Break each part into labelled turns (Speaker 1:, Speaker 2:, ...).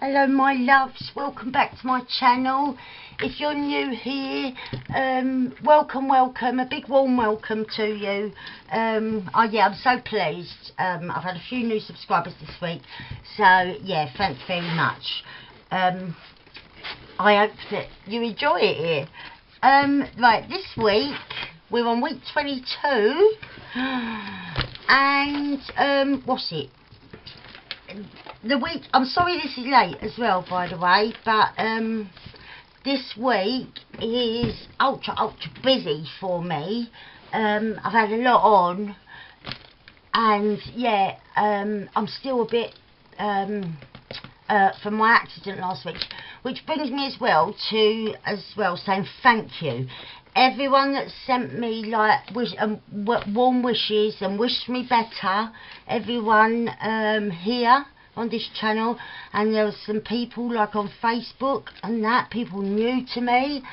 Speaker 1: Hello my loves, welcome back to my channel. If you're new here, welcome, a big warm welcome to you. Yeah, I'm so pleased. I've had a few new subscribers this week, so yeah, thanks very much. I hope that you enjoy it here. Right, this week we're on week 22, and what's it? The week, I'm sorry this is late as well, by the way, but this week is ultra busy for me. I've had a lot on, and yeah, I'm still a bit from my accident last week, which brings me as well saying thank you. Everyone that sent me like warm wishes and wished me better, everyone here on this channel, and there were some people like on Facebook and that, people new to me.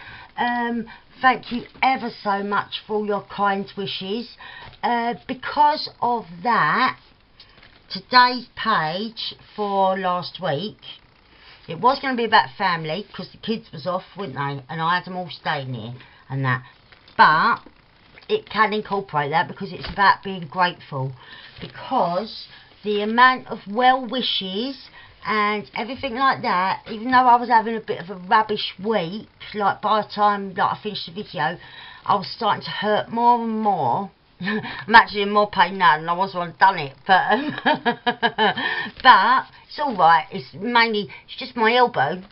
Speaker 1: Thank you ever so much for all your kind wishes. Because of that, today's page for last week, it was going to be about family because the kids was off, weren't they, and I had them all staying here and that, but it can incorporate that because it's about being grateful, because the amount of well wishes and everything like that, even though I was having a bit of a rubbish week, like by the time that I finished the video, I was starting to hurt more and more. I'm actually in more pain now than I was when I'd done it, but it's alright. It's just my elbow.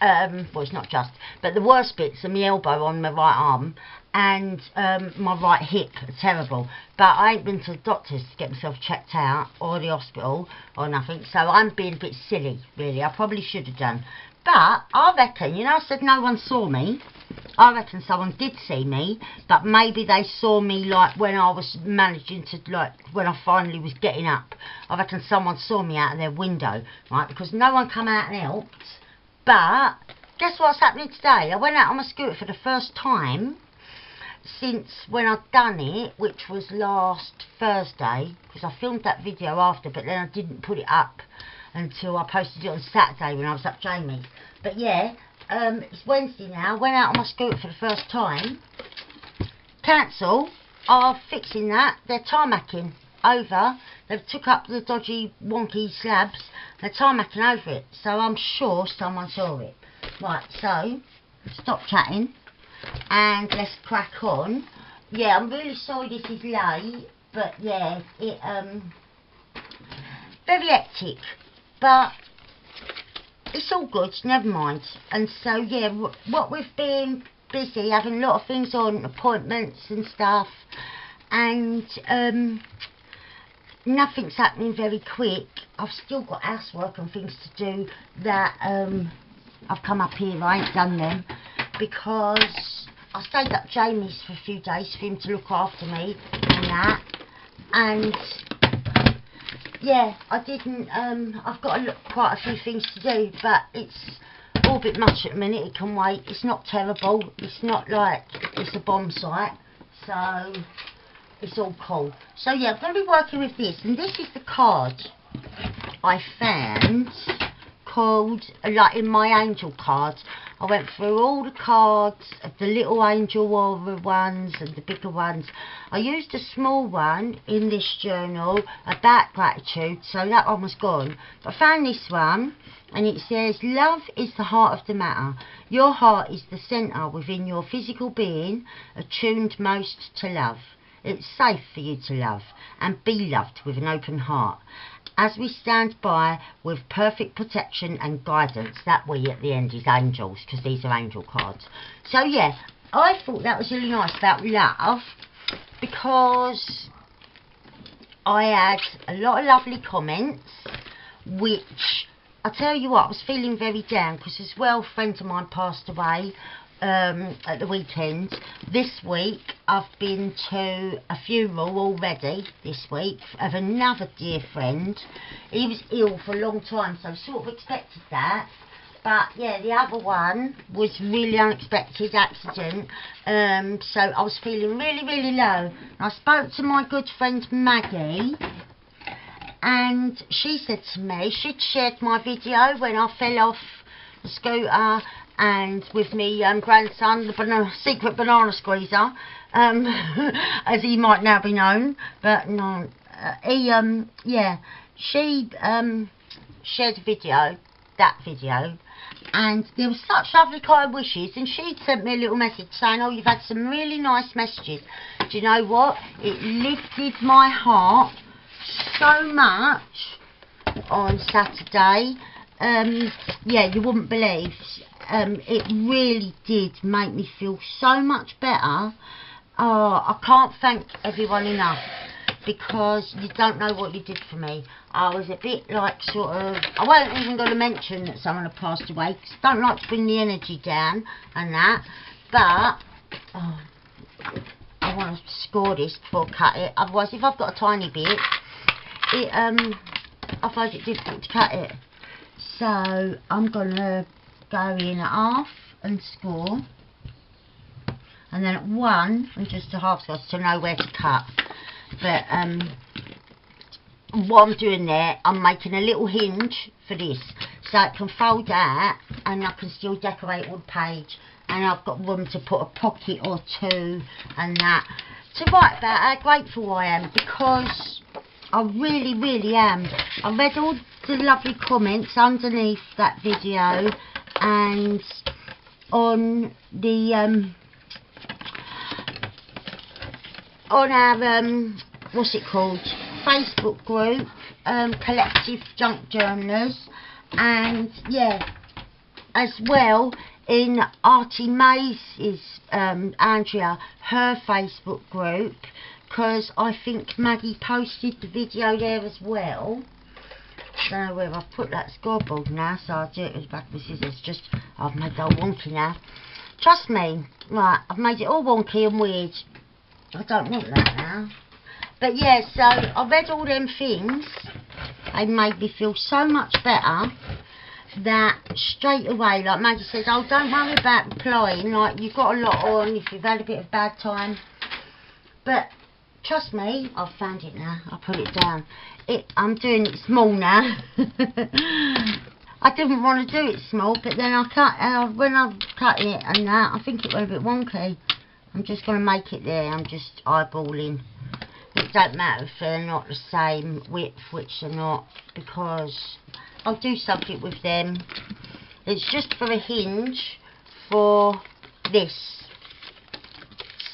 Speaker 1: Well, it's not just, but the worst bits are my elbow on my right arm and my right hip are terrible. But I ain't been to the doctors to get myself checked out or the hospital or nothing, so I'm being a bit silly, really. I probably should have done. But I reckon, you know, I said no one saw me. I reckon someone did see me, but maybe they saw me like when I was managing to, like, when I finally was getting up. I reckon someone saw me out of their window, right, because no one come out and helped. But guess what's happening today? I went out on my scooter for the first time since when I'd done it, which was last Thursday, because I filmed that video after, but then I didn't put it up until I posted it on Saturday when I was up Jamie's. But yeah, it's Wednesday now. I went out on my scooter for the first time. Council are fixing that. They're tarmacking over. They've took up the dodgy wonky slabs. They're tarmacking over it, so I'm sure someone saw it. Right, so stop chatting and let's crack on. Yeah, I'm really sorry this is late, but yeah, it very hectic, but it's all good, never mind. And so yeah, what we've been busy having a lot of things on, appointments and stuff, and nothing's happening very quick. I've still got housework and things to do that I've come up here, I ain't done them, because I stayed up Jamie's for a few days for him to look after me and that, and yeah, I didn't, I've got quite a few things to do, but it's all a bit much at the minute. It can wait. It's not terrible, it's not like it's a bomb site, so it's all cool. So yeah, I'm going to be working with this, and this is the card I found called, like in my angel cards. I went through all the cards of the little angel aura ones and the bigger ones. I used a small one in this journal about gratitude, so that one was gone. But I found this one, and it says, love is the heart of the matter. Your heart is the centre within your physical being, attuned most to love. It's safe for you to love and be loved with an open heart, as we stand by with perfect protection and guidance. That we at the end is angels, because these are angel cards. So yeah, I thought that was really nice about love, because I had a lot of lovely comments, which I tell you what, I was feeling very down, because as well, a friend of mine passed away at the weekend. This week I've been to a funeral already this week of another dear friend. He was ill for a long time, so I sort of expected that, but yeah, the other one was really unexpected accident, so I was feeling really low. I spoke to my good friend Maggie, and she said to me she'd shared my video when I fell off the scooter and with me grandson, the secret banana squeezer, as he might now be known, but no, yeah, she shared a video, that video, and there was such lovely kind wishes, and she sent me a little message saying, oh, you've had some really nice messages. Do you know what? It lifted my heart so much on Saturday. Yeah, you wouldn't believe. It really did make me feel so much better. Oh, I can't thank everyone enough, because you don't know what you did for me. I was a bit like sort of, I wasn't even going to mention that someone had passed away, because I don't like to bring the energy down and that, but oh, I want to score this before I cut it. Otherwise, if I've got a tiny bit, I find it difficult to cut it. So I'm going to go in at half and score, and then at 1 and just a half score to know where to cut. But what I'm doing there, I'm making a little hinge for this, so it can fold out and I can still decorate all the page, and I've got room to put a pocket or two and that, to write about how grateful I am, because I really, really am. I read all the lovely comments underneath that video, and on the on our what's it called, Facebook group, Collective Junk Journalers, and yeah, as well in Artie Mays' Andrea, her Facebook group, because I think Maggie posted the video there as well. I don't know where I've put that scoreboard now, so I'll do it with back with scissors. Just, I've made it all wonky now. Trust me, right, I've made it all wonky and weird. I don't want that now. But yeah, so I read all them things. They made me feel so much better that straight away, like Maggie says, oh, don't worry about replying, like you've got a lot on if you've had a bit of bad time. But trust me, I've found it now. I'll put it down. I'm doing it small now. I didn't want to do it small, but then when I cut it and that, I think it went a bit wonky. I'm just going to make it there. I'm just eyeballing. It don't matter if they're not the same width, which they're not, because I'll do something with them. It's just for a hinge for this.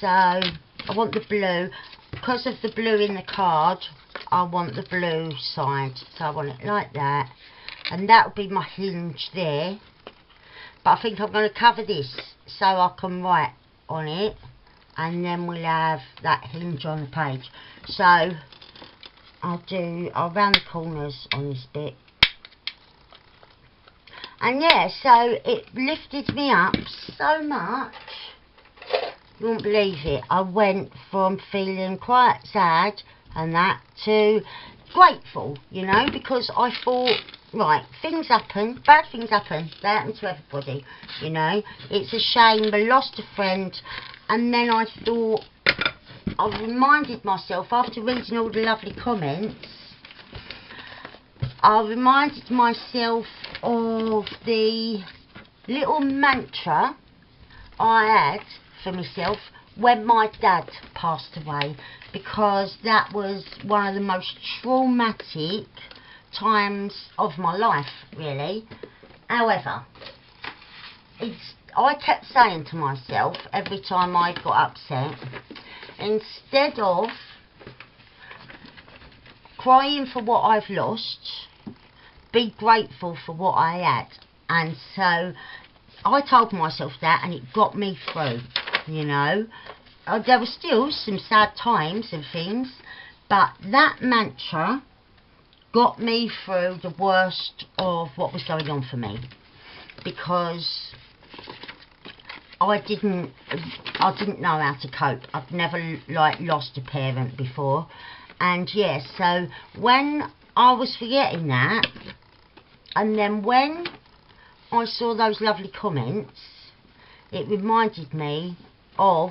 Speaker 1: So I want the blue. Because of the blue in the card, I want the blue side. So I want it like that. And that will be my hinge there. But I think I'm going to cover this so I can write on it. And then we'll have that hinge on the page. So I'll round the corners on this bit. And yeah, so it lifted me up so much. You won't believe it. I went from feeling quite sad and that to grateful, you know, because I thought, right, things happen, bad things happen. They happen to everybody, you know. It's a shame. I lost a friend. And then I thought, I reminded myself, after reading all the lovely comments, I reminded myself of the little mantra I had for myself when my dad passed away, because that was one of the most traumatic times of my life, really. However, I kept saying to myself every time I got upset, instead of crying for what I've lost, be grateful for what I had. And so I told myself that, and it got me through, you know. There were still some sad times and things, but that mantra got me through the worst of what was going on for me, because I didn't know how to cope. I've never lost a parent before, and yeah, so when I was forgetting that, and then when I saw those lovely comments, it reminded me of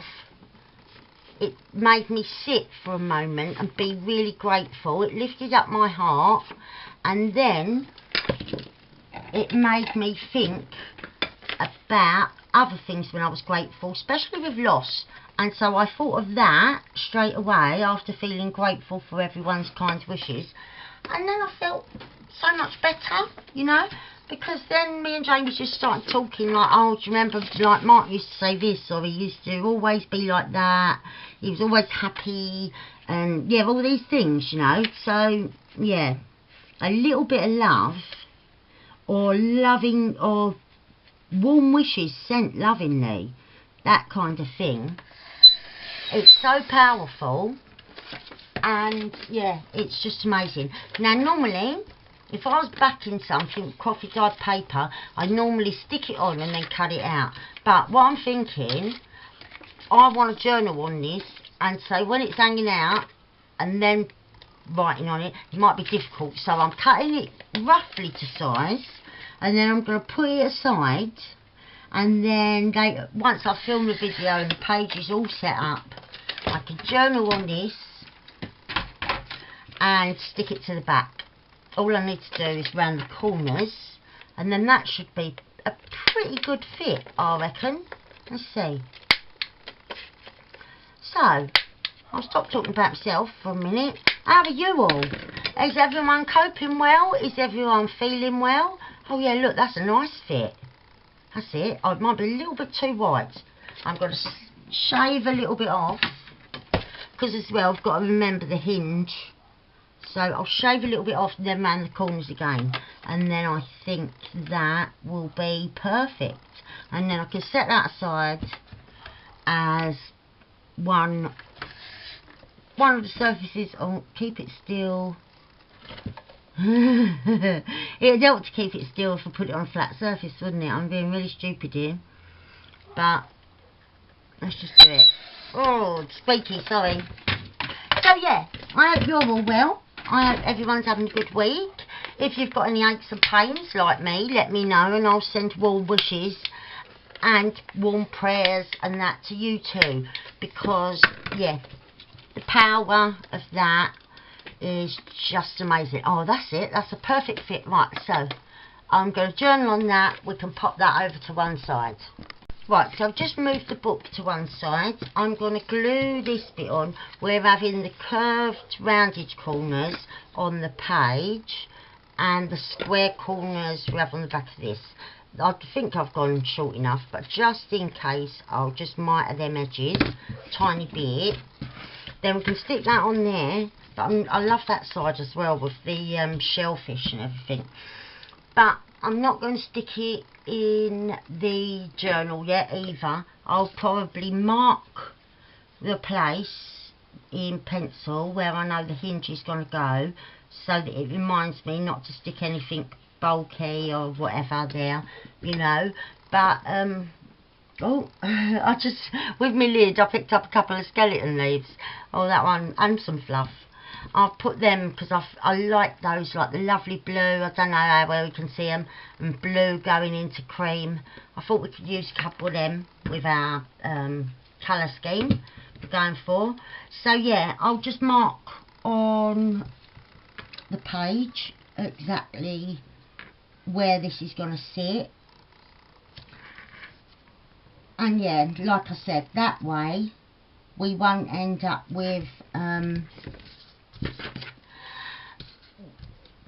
Speaker 1: it made me sit for a moment and be really grateful. It lifted up my heart, and then it made me think about other things when I was grateful, especially with loss. And so I thought of that straight away after feeling grateful for everyone's kind wishes, and then I felt so much better, you know, because then me and Jamie just started talking like, oh, do you remember, like, Mark used to say this, or he used to always be like that, he was always happy, and yeah, all these things, you know. So yeah, a little bit of love, or loving, or warm wishes sent lovingly, that kind of thing, it's so powerful. And yeah, it's just amazing. Now normally, if I was backing something with coffee dyed paper, I normally stick it on and then cut it out. But what I'm thinking, I want to journal on this, and so when it's hanging out and then writing on it, it might be difficult. So I'm cutting it roughly to size, and then I'm going to put it aside, and then once I've filmed the video and the page is all set up, I can journal on this and stick it to the back. All I need to do is round the corners, and then that should be a pretty good fit, I reckon. Let's see. So, I'll stop talking about myself for a minute. How are you all? Is everyone coping well? Is everyone feeling well? Oh yeah, look, that's a nice fit. That's it. Oh, it might be a little bit too white. I'm going to shave a little bit off, because as well I've got to remember the hinge. So I'll shave a little bit off and then round the corners again, and then I think that will be perfect. And then I can set that aside as one of the surfaces. Oh, keep it still. It'd help to keep it still if I put it on a flat surface, wouldn't it? I'm being really stupid here, but let's just do it. Oh, squeaky, sorry. So yeah, I hope you're all well. I hope everyone's having a good week. If you've got any aches and pains like me, let me know, and I'll send warm wishes and warm prayers and that to you too, because yeah, the power of that is just amazing. Oh, that's it, that's a perfect fit. Right, so I'm going to journal on that. We can pop that over to one side. Right, so I've just moved the book to one side. I'm going to glue this bit on. We're having the curved rounded corners on the page, and the square corners we have on the back of this. I think I've gone short enough, but just in case, I'll just miter them edges a tiny bit. Then we can stick that on there. But I love that side as well with the shellfish and everything. But I'm not going to stick it in the journal yet either. I'll probably mark the place in pencil where I know the hinge is going to go, so that it reminds me not to stick anything bulky or whatever there, you know. But oh, I just, with my lid, I picked up a couple of skeleton leaves. Oh, that one, and some fluff. I'll put them because I like those, like the lovely blue. I don't know how well you can see them, and blue going into cream. I thought we could use a couple of them with our colour scheme we're going for. So yeah, I'll just mark on the page exactly where this is going to sit. And yeah, like I said, that way we won't end up with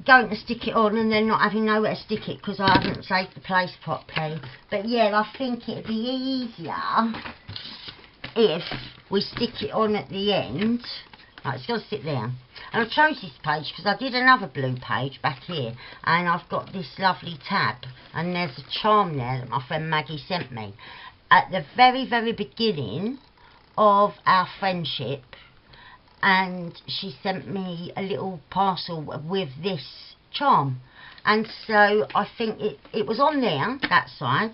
Speaker 1: going to stick it on and then not having nowhere to stick it because I haven't saved the place properly. But yeah, I think it'd be easier if we stick it on at the end. Right, it's got to sit there. And I chose this page because I did another blue page back here, and I've got this lovely tab, and there's a charm there that my friend Maggie sent me at the very, very beginning of our friendship. And she sent me a little parcel with this charm, and so I think it was on there, that side,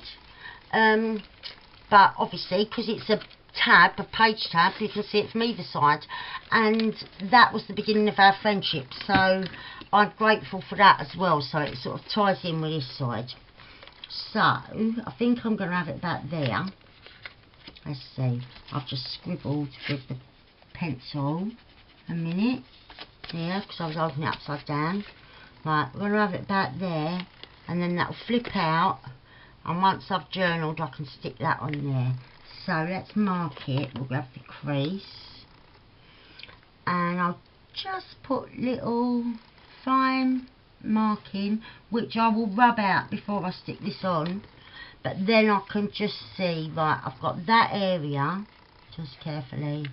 Speaker 1: but obviously because it's a tab, a page tab, you can see it from either side, and that was the beginning of our friendship, so I'm grateful for that as well. So it sort of ties in with this side. So I think I'm going to have it back there, let's see, I've just scribbled with the pencil a minute there, because I was holding it upside down. Right, we're going to have it about there, and then that will flip out, and once I've journaled I can stick that on there. So let's mark it. We'll have the crease, and I'll just put little fine marking, which I will rub out before I stick this on, but then I can just see, right, I've got that area, just carefully,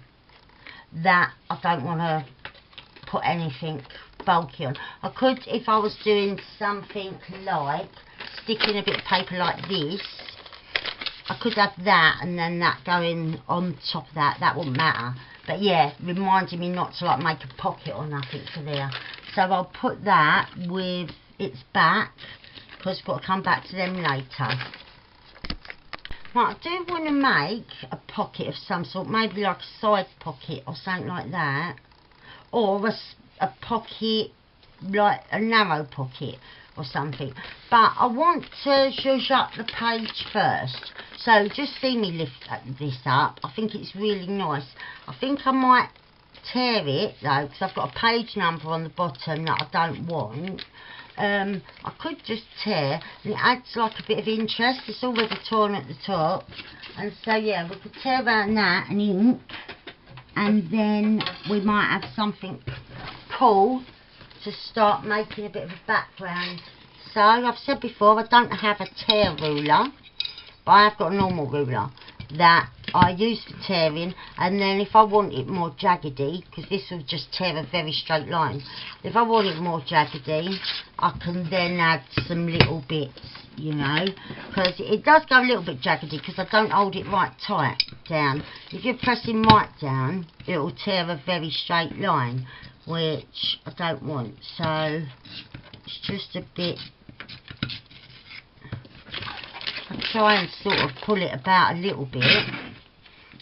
Speaker 1: that I don't want to put anything bulky on. I could, if I was doing something like sticking a bit of paper like this, I could have that and then that going on top of that. That wouldn't matter. But yeah, reminding me not to like make a pocket or nothing for there. So I'll put that with its back, because I've got to come back to them later. Right, I do want to make a pocket of some sort, maybe like a side pocket or something like that, or a pocket, like a narrow pocket or something. But I want to zhuzh up the page first, so just see me lift this up. I think it's really nice. I think I might tear it though, because I've got a page number on the bottom that I don't want. I could just tear, and it adds like a bit of interest. It's already torn at the top, and so yeah, we could tear around that and ink, and then we might have something cool to start making a bit of a background. So I've said before, I don't have a tear ruler, but I have got a normal ruler that I use for tearing, and then if I want it more jaggedy, because this will just tear a very straight line, if I want it more jaggedy, I can then add some little bits, you know, because it does go a little bit jaggedy because I don't hold it right tight down. If you're pressing right down, it will tear a very straight line, which I don't want. So it's just a bit, I try and sort of pull it about a little bit.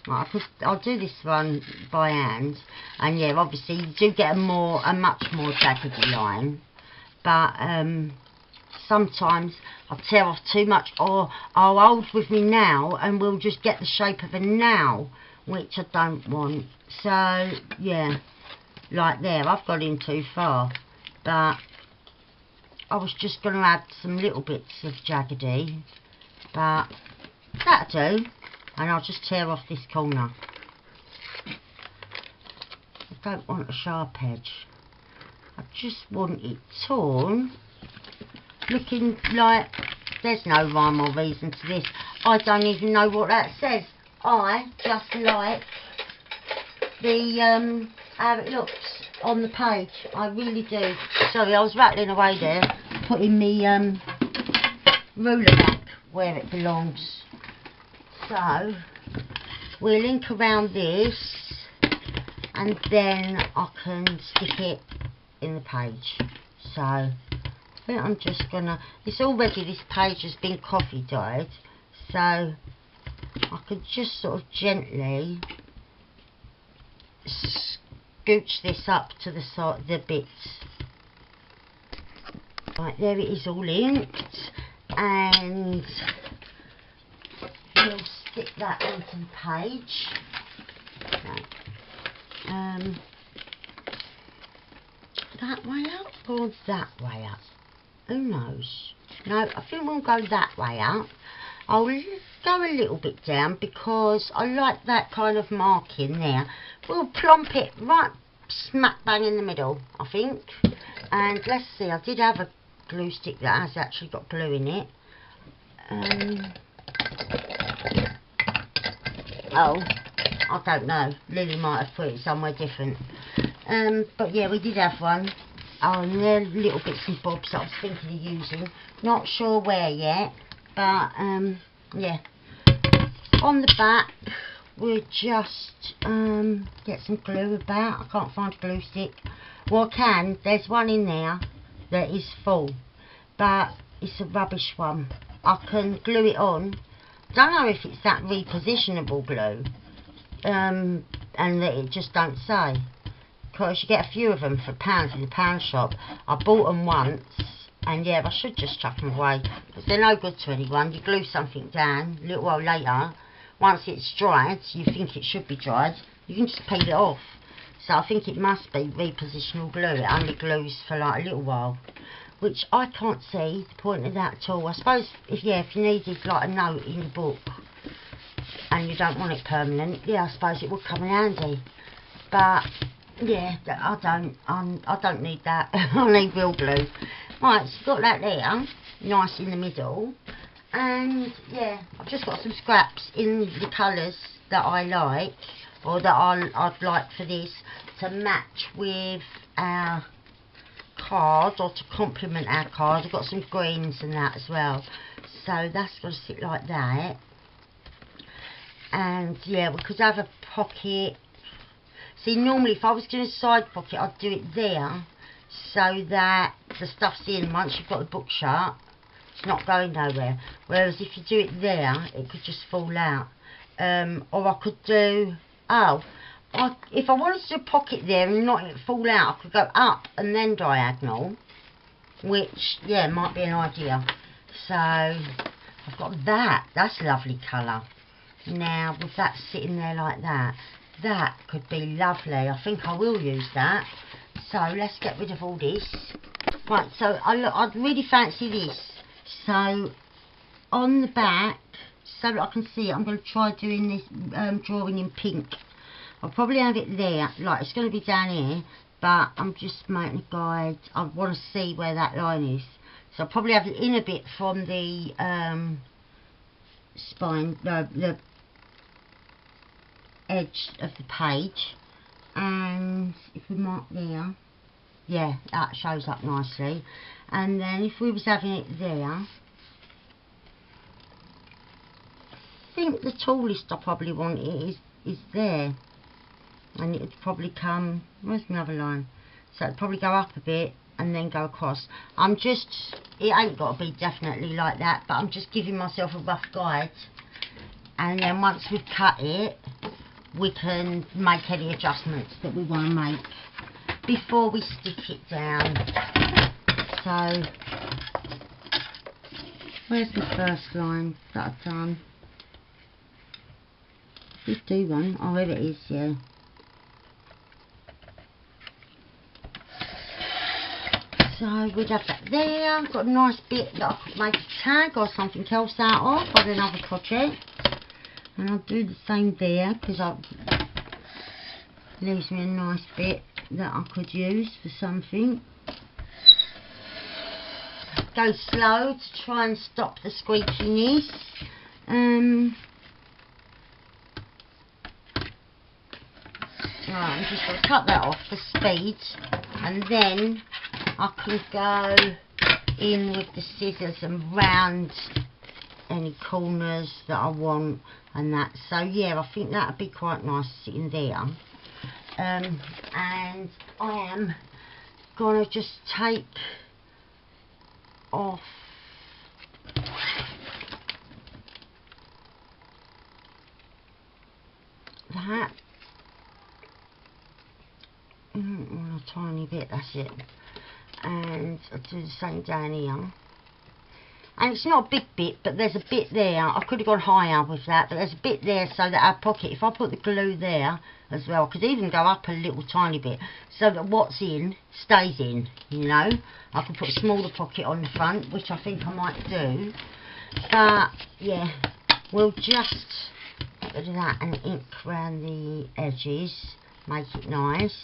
Speaker 1: I'll do this one by hand, and yeah, obviously you do get a much more jaggedy line, but sometimes I'll tear off too much, or I'll hold with me nail and we'll just get the shape of a nail, which I don't want. So yeah, like there, I've got in too far, but I was just going to add some little bits of jaggedy, but that'll do. And I'll just tear off this corner. I don't want a sharp edge. I just want it torn, looking like there's no rhyme or reason to this. I don't even know what that says. I just like the how it looks on the page. I really do. Sorry, I was rattling away there, putting me ruler back where it belongs. So we'll link around this, and then I can stick it in the page. So I think I'm just gonna, it's already, this page has been coffee dyed, so I could just sort of gently scooch this up to the side, the bits. Right, there it is, all inked, and we'll stick that onto the page. Right. That way up or that way up? Who knows? No, I think we'll go that way up. I'll go a little bit down because I like that kind of marking there. We'll plump it right smack bang in the middle, I think. And let's see, I did have a glue stick that has actually got glue in it. Oh, I don't know. Lily might have put it somewhere different. But yeah, we did have one. Oh, and there are little bits and bobs that I was thinking of using. Not sure where yet, but yeah. On the back, we'll just get some glue about. I can't find a glue stick. Well, I can. There's one in there that is full, but it's a rubbish one. I can glue it on. Don't know if it's that repositionable glue, and that it just don't say, because you get a few of them for £1 in the pound shop. I bought them once, and yeah, I should just chuck them away because they're no good to anyone. You glue something down a little while later, once it's dried, you think it should be dried, you can just peel it off. So I think it must be repositional glue. It only glues for like a little while, which I can't see the point of that at all. I suppose if you needed like a note in the book and you don't want it permanent, yeah, I suppose it would come in handy. But yeah, I don't need that. I need real glue. Right, so you've got that there, nice in the middle. And yeah, I've just got some scraps in the colours that I like, or that I'd like for this to match with our card, or to complement our card. I've got some greens and that as well, so that's going to sit like that. And yeah, we could have a pocket. See, normally if I was doing a side pocket, I'd do it there so that the stuff's in. Once you've got the book shut, it's not going nowhere. Whereas if you do it there, it could just fall out. Or I could do, if I wanted to do a pocket there and not it fall out, I could go up and then diagonal, which, yeah, might be an idea. So I've got that. That's a lovely colour. Now, with that sitting there like that, that could be lovely. I think I will use that. So let's get rid of all this. Right, so I'd really fancy this. So on the back, so that I can see it, I'm going to try doing this drawing in pink. I'll probably have it there, like it's going to be down here, but I'm just making a guide. I want to see where that line is. So I'll probably have it in a bit from the spine, the edge of the page. And if we mark there, yeah, that shows up nicely. And then if we was having it there, I think the tallest I probably want is there. And it would probably come, where's my other line? So it'd probably go up a bit and then go across. It ain't got to be definitely like that, but I'm just giving myself a rough guide. And then once we've cut it, we can make any adjustments that we want to make before we stick it down. So, where's the first line that I've done? Just do one. Oh, here it is, yeah. So we'd have that there. I've got a nice bit that I could make a tag or something else out of on another project. And I'll do the same there, because it leaves me a nice bit that I could use for something. Go slow to try and stop the squeakiness. Right, I'm just going to cut that off for speed, and then I can go in with the scissors and round any corners that I want and that. So yeah, I think that would be quite nice sitting there. And I am going to just take off that. A tiny bit, that's it. And I'll do the same down here. And it's not a big bit, but there's a bit there. I could have gone higher with that, but there's a bit there so that our pocket, if I put the glue there as well, I could even go up a little tiny bit so that what's in stays in, you know. I could put a smaller pocket on the front, which I think I might do. But yeah, we'll just get rid of that and ink around the edges, make it nice.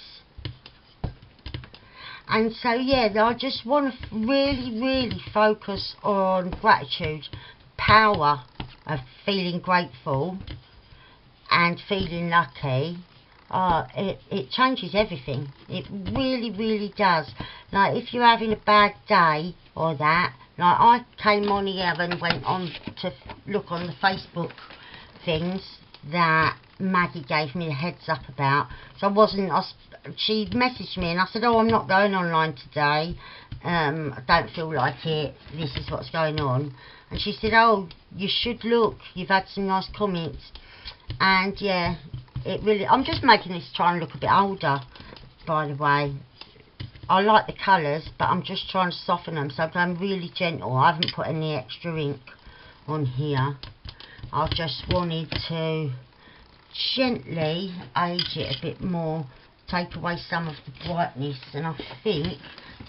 Speaker 1: And so yeah, I just want to really focus on gratitude, power of feeling grateful and feeling lucky. It changes everything. It really does. Like if you're having a bad day or that, like I came on here and went on to look on the Facebook things that Maggie gave me a heads up about. So she messaged me and I said, oh, I'm not going online today. I don't feel like it. This is what's going on. And she said, oh, you should look. You've had some nice comments. And yeah, it really, I'm just making this try and look a bit older, by the way. I like the colours, but I'm just trying to soften them. So I'm going really gentle. I haven't put any extra ink on here. I just wanted to gently age it a bit more, take away some of the brightness, and I think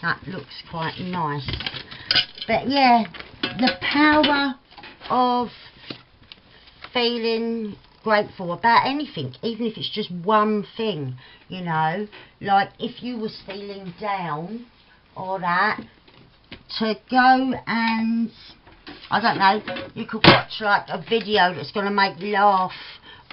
Speaker 1: that looks quite nice. But yeah, the power of feeling grateful about anything, even if it's just one thing, you know, like if you was feeling down or that, to go and, I don't know, you could watch like a video that's going to make you laugh,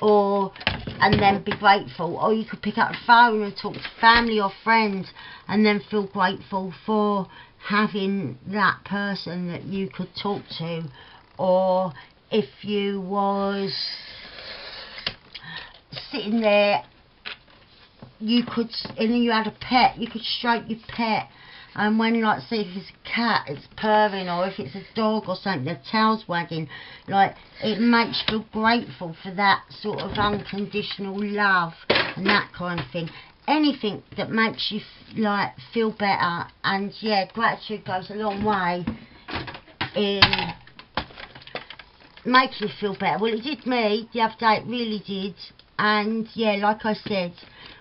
Speaker 1: or and then be grateful, or you could pick up the phone and talk to family or friends and then feel grateful for having that person that you could talk to. Or if you was sitting there, you could, and you had a pet, you could stroke your pet, and when, like, say if it's a cat, it's purring, or if it's a dog or something, their tail's wagging, like, it makes you feel grateful for that sort of unconditional love and that kind of thing. Anything that makes you like feel better. And yeah, gratitude goes a long way in making you feel better. Well, it did me the other day, it really did. And yeah, like I said,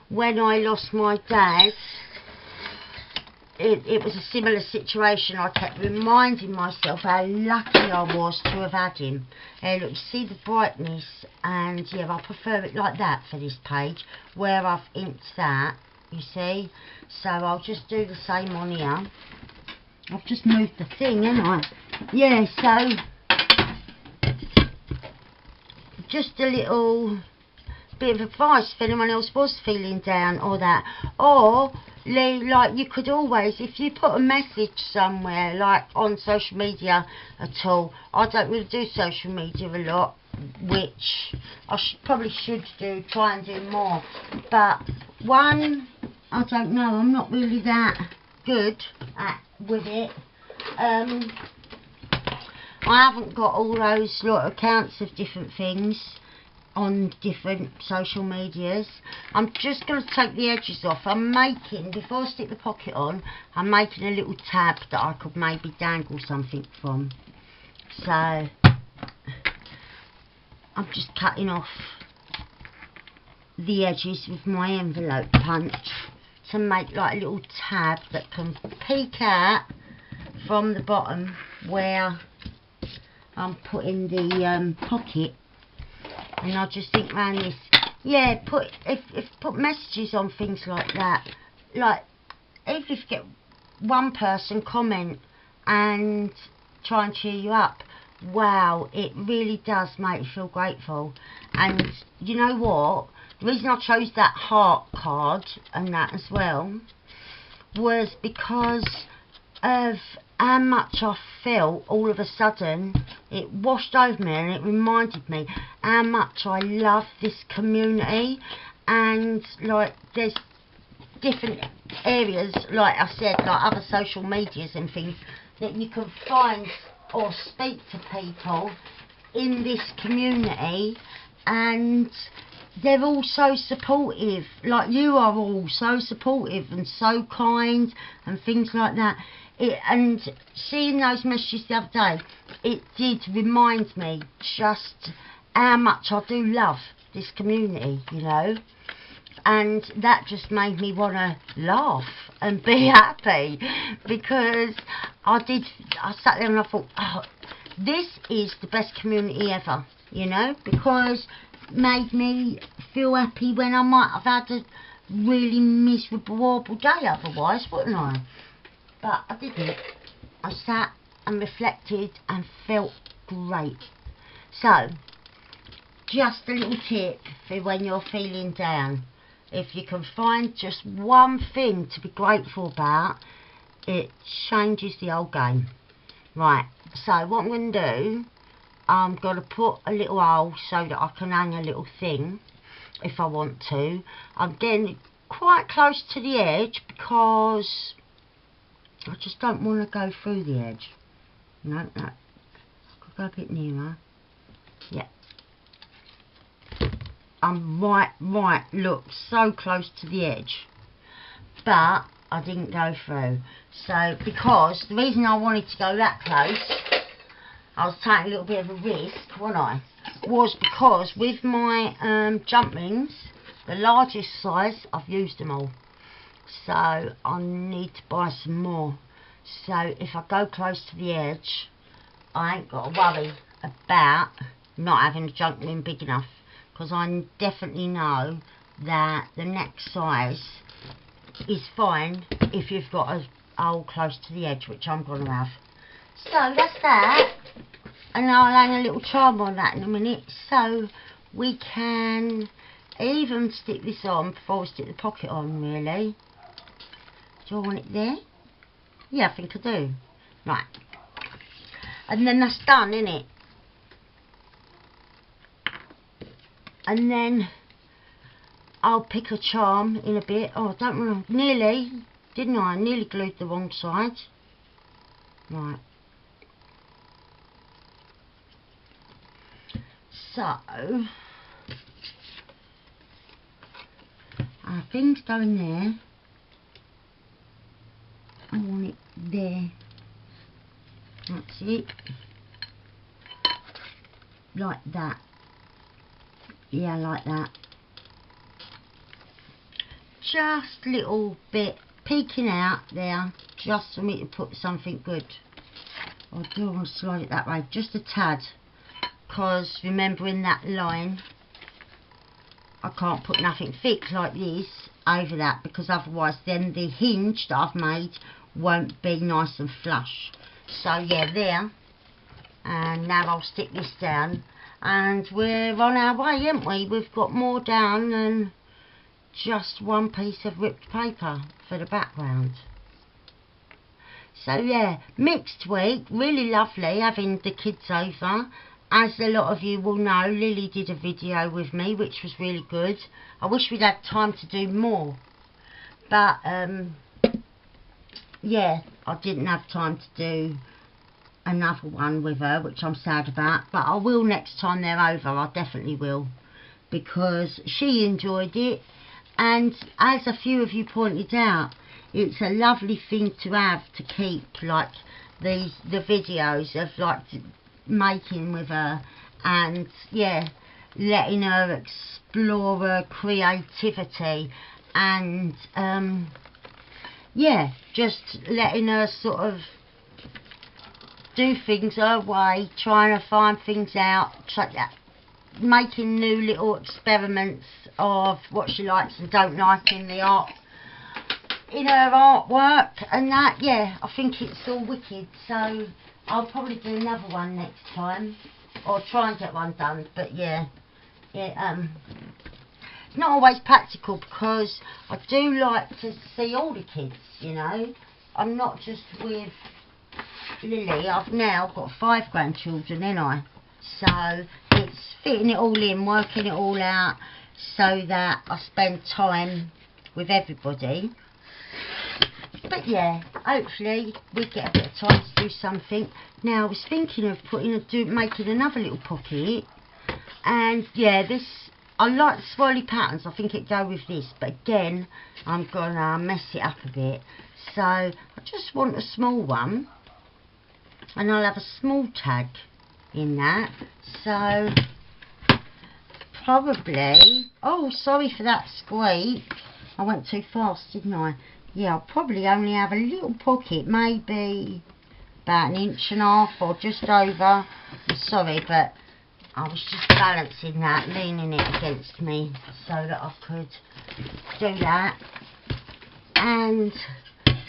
Speaker 1: when I lost my dad, it was a similar situation. I kept reminding myself how lucky I was to have had him. And look, you see the brightness, and yeah, I prefer it like that for this page, where I've inked that, you see. So I'll just do the same on here. I've just moved the thing, haven't I? Yeah, so just a little bit of advice if anyone else was feeling down or that. Or like, you could always, if you put a message somewhere, like on social media at all. I don't really do social media a lot, which I probably should do, try and do more. But one, I don't know, I'm not really that good with it. I haven't got all those lot of accounts of different things on different social medias. I'm just going to take the edges off. I'm making, before I stick the pocket on, I'm making a little tab that I could maybe dangle something from. So I'm just cutting off the edges with my envelope punch to make like a little tab that can peek out from the bottom where I'm putting the pocket. And I just think around this, yeah, put messages on things like that. Like, even if you get one person comment and try and cheer you up, wow, it really does make you feel grateful. And you know what? The reason I chose that heart card and that as well was because of how much I felt all of a sudden. It washed over me and it reminded me how much I love this community. And like, there's different areas, like I said, like other social medias and things, that you can find or speak to people in this community, and they're all so supportive. Like, you are all so supportive and so kind and things like that. And seeing those messages the other day, it did remind me just how much I do love this community, you know. And that just made me want to laugh and be happy, because I sat there and I thought, oh, this is the best community ever, you know, because it made me feel happy when I might have had a really miserable, horrible day otherwise, wouldn't I? But I didn't. I sat and reflected and felt great. So, just a little tip for when you're feeling down. If you can find just one thing to be grateful about, it changes the whole game. Right, so what I'm going to do, I'm going to put a little hole so that I can hang a little thing if I want to. I'm getting quite close to the edge because I just don't want to go through the edge. No, could go a bit nearer. Yeah. I'm right, look, so close to the edge. But I didn't go through. So, because the reason I wanted to go that close, I was taking a little bit of a risk, wasn't I? was because with my jump rings, the largest size, I've used them all. So I need to buy some more. So if I go close to the edge, I ain't got to worry about not having a jump ring big enough, because I definitely know that the next size is fine if you've got a hole close to the edge, which I'm going to have. So that's that, and I'll hang a little charm on that in a minute, so we can even stick this on before we stick the pocket on, really. Do I want it there? Yeah, I think I do. Right. And then that's done, innit? And then I'll pick a charm in a bit. Oh, I don't know. Nearly, didn't I? I nearly glued the wrong side. Right. So, our things go in there. I want it there. That's it. Like that. Yeah, like that. Just a little bit peeking out there, just for me to put something good. I do want to slide it that way, just a tad. Because remember, in that line, I can't put nothing thick like this over that, because otherwise then the hinge that I've made won't be nice and flush. So yeah, there. And now I'll stick this down, and we're on our way, aren't we? We've got more down than just one piece of ripped paper for the background. So yeah, mixed week, really lovely having the kids over. As a lot of you will know, Lily did a video with me, which was really good. I wish we'd had time to do more, but yeah, I didn't have time to do another one with her, which I'm sad about, but I will next time they're over. I definitely will, because she enjoyed it, and as a few of you pointed out, it's a lovely thing to have to keep, like the videos of like making with her, and yeah, letting her explore her creativity, and yeah, just letting her sort of do things her way, trying to find things out, making new little experiments of what she likes and don't like in the art, in her artwork and that. Yeah, I think it's all wicked, so I'll probably do another one next time, or try and get one done. But yeah, it's not always practical, because I do like to see all the kids, you know. I'm not just with Lily, I've now got 5 grandchildren, ain't I? So it's fitting it all in, working it all out, so that I spend time with everybody. But yeah, hopefully we get a bit of time to do something. Now I was thinking of making another little pocket, and yeah, this, I like the swirly patterns, I think it'd go with this, but again I'm gonna mess it up a bit. So I just want a small one, and I'll have a small tag in that. So probably, oh sorry for that squeak, I went too fast, didn't I? Yeah, I'll probably only have a little pocket, maybe about 1.5 inches or just over. I'm sorry, but I was just balancing that, leaning it against me so that I could do that. And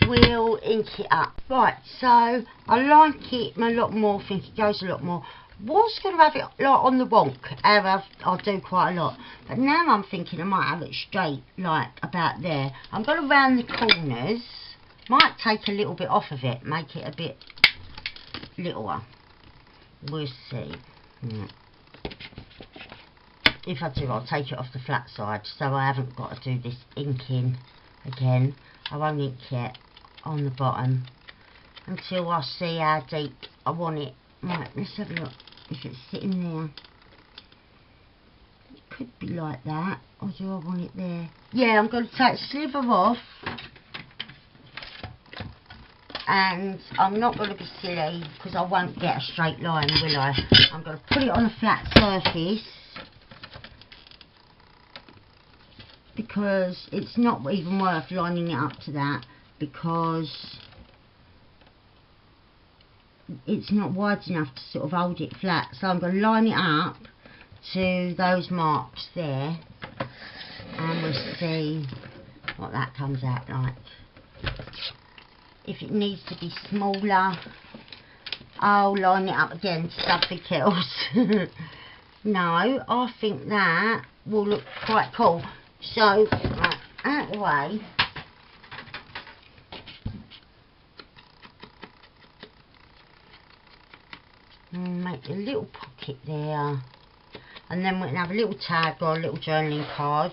Speaker 1: we'll ink it up. Right, so I like it a lot more, think it goes a lot more. Was going to have it like on the wonk, I do quite a lot, but now I'm thinking I might have it straight, like about there. I'm going to round the corners, might take a little bit off of it, make it a bit littler, we'll see. If I do, I'll take it off the flat side, so I haven't got to do this inking again. I won't ink yet on the bottom until I see how deep I want it. Right, let's have a look if it's sitting there. It could be like that, or do I want it there? Yeah, I'm going to take a sliver off And I'm not going to be silly because I won't get a straight line, will I? I'm going to put it on a flat surface because it's not even worth lining it up to that, because it's not wide enough to sort of hold it flat. So I'm going to line it up to those marks there, and we'll see what that comes out like. If it needs to be smaller, I'll line it up again to something else. No, I think that will look quite cool. So, right, out of the way. Make a little pocket there. And then we can have a little tag or a little journaling card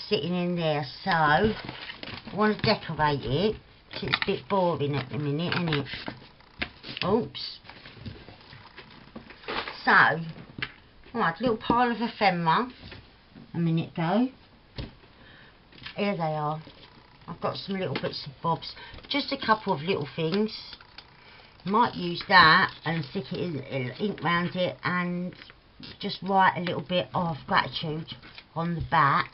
Speaker 1: sitting in there. So, I want to decorate it. So it's a bit boring at the minute, isn't it? Oops. So, right, a little pile of ephemera a minute ago. Here they are. I've got some little bits of bobs. Just a couple of little things. Might use that and stick it in ink round it and just write a little bit of gratitude on the back.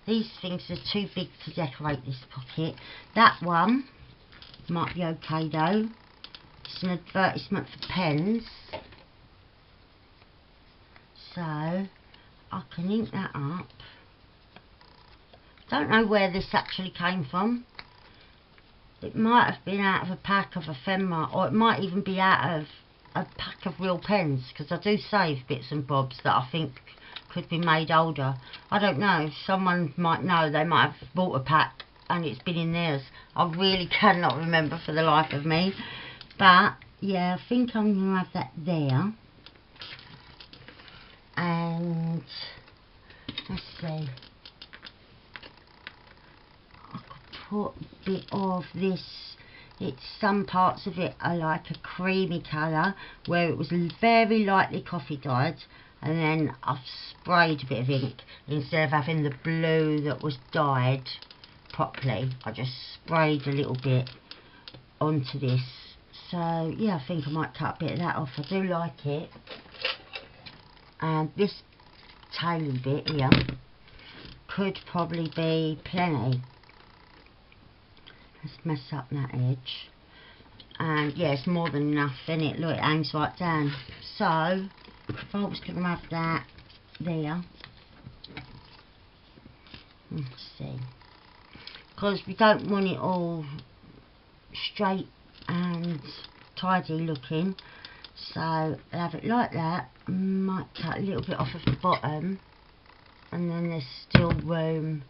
Speaker 1: These things are too big to decorate this pocket. That one might be okay though. It's an advertisement for pens. So I can ink that up. Don't know where this actually came from. It might have been out of a pack of ephemera, or it might even be out of a pack of real pens, because I do save bits and bobs that I think could be made older. I don't know, someone might know, they might have bought a pack and it's been in theirs. I really cannot remember for the life of me. But yeah, I think I'm going to have that there. And let's see, I could put a bit of this. It's some parts of it are like a creamy colour, where it was very lightly coffee dyed, and then I've sprayed a bit of ink instead of having the blue that was dyed properly. I just sprayed a little bit onto this. So yeah, I think I might cut a bit of that off. I do like it. And this taily bit here could probably be plenty. Let's mess up that edge. And yeah, it's more than enough, isn't it? Look, it hangs right down. So if I was going to have that there, let's see, because we don't want it all straight and tidy looking, so I'll have it like that. Might cut a little bit off of the bottom, and then there's still room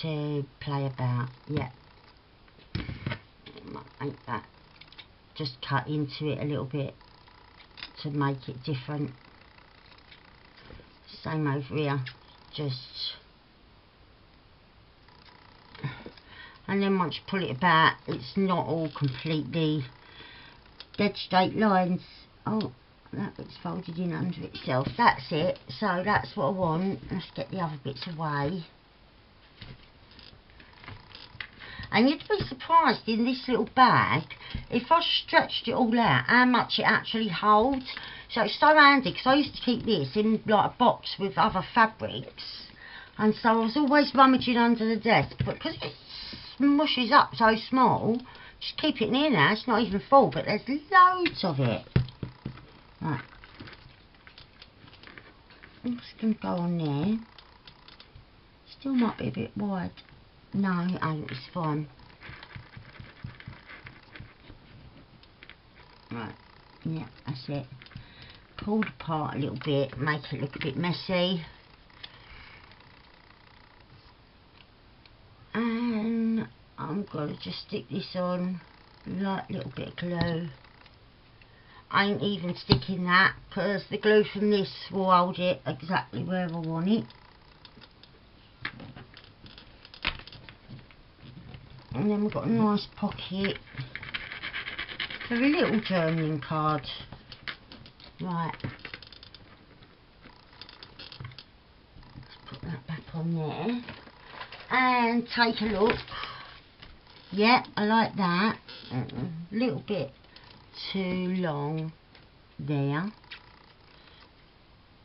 Speaker 1: to play about. Yeah, might make that, just cut into it a little bit to make it different. Same over here, just, and then once you pull it about, it's not all completely dead straight lines. Oh, that bit's folded in under itself. That's it. So that's what I want. Let's get the other bits away. And you'd be surprised in this little bag, if I stretched it all out, how much it actually holds. So it's so handy, because I used to keep this in like a box with other fabrics, and so I was always rummaging under the desk, but because it smushes up so small, just keep it near now. It's not even full, but there's loads of it. Right, I'm just going to go on there. Still might be a bit wide. No, it ain't, it's fine. Right, yeah, that's it. Pulled apart a little bit, make it look a bit messy. And I'm going to just stick this on, like a little bit of glue. I ain't even sticking that, because the glue from this will hold it exactly where I want it. And then we've got a nice pocket for a little journaling card. Right, let's put that back on there and take a look. Yeah, I like that. little bit too long there,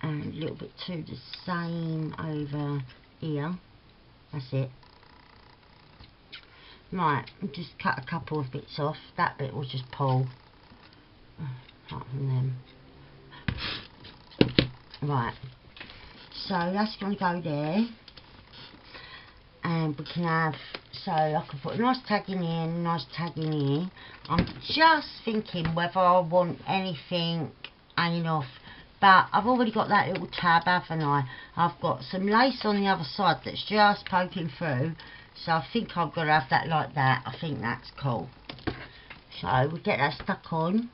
Speaker 1: and a little bit too the same over here. That's it. Right, just cut a couple of bits off. That bit will just pull apart from them. Right, so that's going to go there, and we can have, so I can put a nice tag in here and a nice tag in here. I'm just thinking whether I want anything hanging off, but I've already got that little tab, haven't I? I've got some lace on the other side that's just poking through, so I think I've got to have that like that. I think that's cool. So we get that stuck on.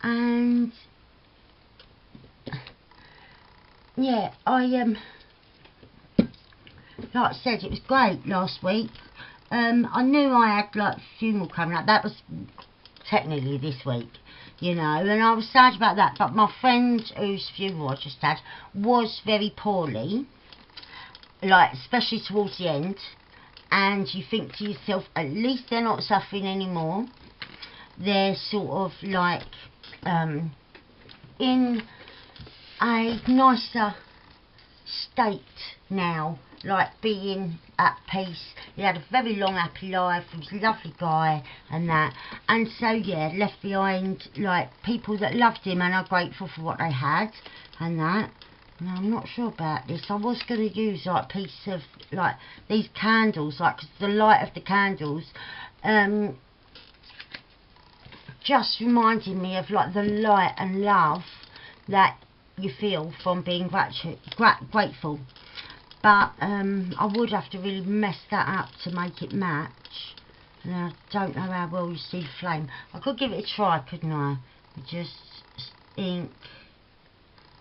Speaker 1: And yeah, like I said, it was great last week. I knew I had like a funeral coming up. That was technically this week, you know, and I was sad about that. But my friend whose funeral I just had was very poorly, like especially towards the end. And you think to yourself, at least they're not suffering anymore. They're sort of like in a nicer state now, like being at peace. He had a very long happy life, he was a lovely guy and that, and so yeah, left behind like people that loved him and are grateful for what they had and that. Now I'm not sure about this. I was going to use like a piece of like these candles, like 'cause the light of the candles just reminded me of like the light and love that you feel from being grateful. But I would have to really mess that up to make it match, and I don't know how well you see the flame. I could give it a try, couldn't I? Just ink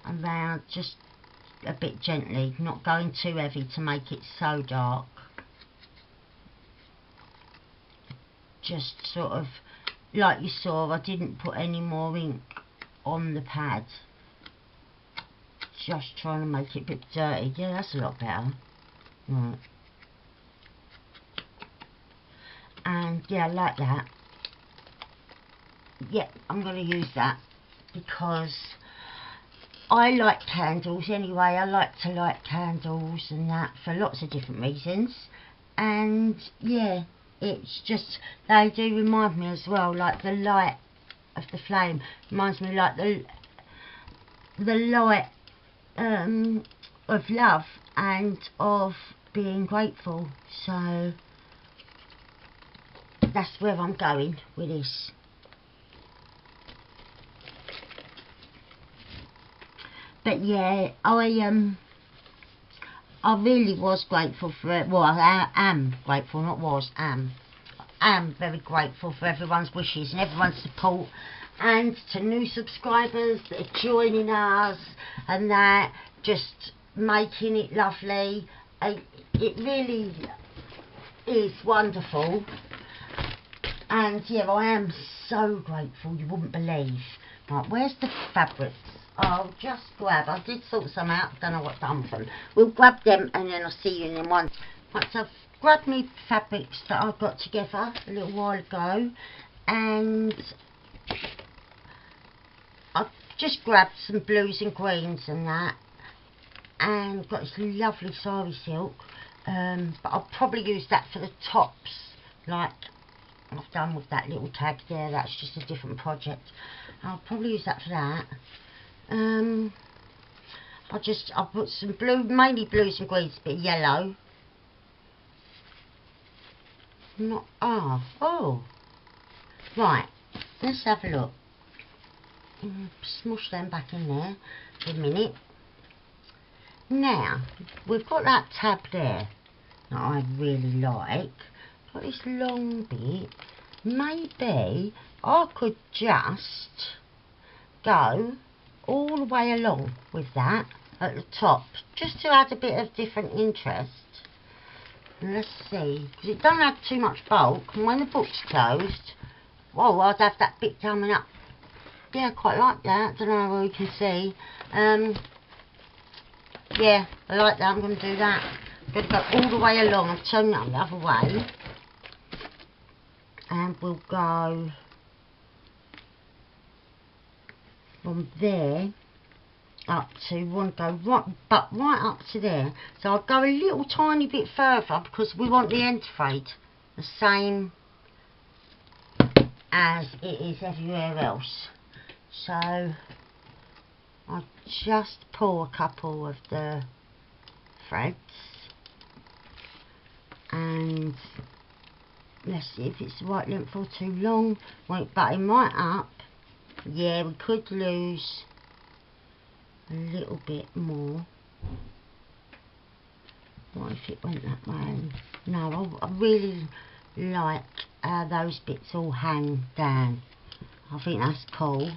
Speaker 1: around, just a bit gently, not going too heavy to make it so dark. Just sort of like you saw, I didn't put any more ink on the pad. Just trying to make it a bit dirty. Yeah, that's a lot better. Right. And yeah, like that. Yeah, I'm going to use that because I like candles anyway. I like to light candles and that for lots of different reasons. And yeah, it's just, they do remind me as well, like the light of the flame reminds me like the light of love and of being grateful. So that's where I'm going with this. But yeah, I really was grateful for it. Well, I am grateful, not was, am very grateful for everyone's wishes and everyone's support, and to new subscribers that are joining us and that, just making it lovely. It really is wonderful, and yeah, I am so grateful you wouldn't believe. Right, where's the fabrics? I'll just grab, I did sort some out, don't know what done with them. We'll grab them and then I'll see you in one. Right, so I've grabbed me fabrics that I got together a little while ago, and I've just grabbed some blues and greens and that, and got this lovely sari silk, but I'll probably use that for the tops, like I've done with that little tag there. That's just a different project. I'll probably use that for that. I'll put some blue, mainly blues and greens, a bit of yellow. Right, let's have a look. Smush them back in there for a minute. Now, we've got that tab there that I really like. Got this long bit. Maybe I could just go all the way along with that at the top, just to add a bit of different interest. Let's see, because it don't have too much bulk, and when the book's closed, well, I'd have that bit coming up. Yeah, I quite like that. Don't know whether you can see. Yeah, I like that. I'm going to do that. I'm going to go all the way along. I'll turn that the other way. And we'll go from there up to, want to go right, but right up to there. So I'll go a little tiny bit further because we want the end fade the same as it is everywhere else. So I'll just pull a couple of the threads and let's see if it's the right length or too long. Won't button right up. Yeah, we could lose a little bit more. What if it went that way? No, I really like those bits all hang down. I think that's cool.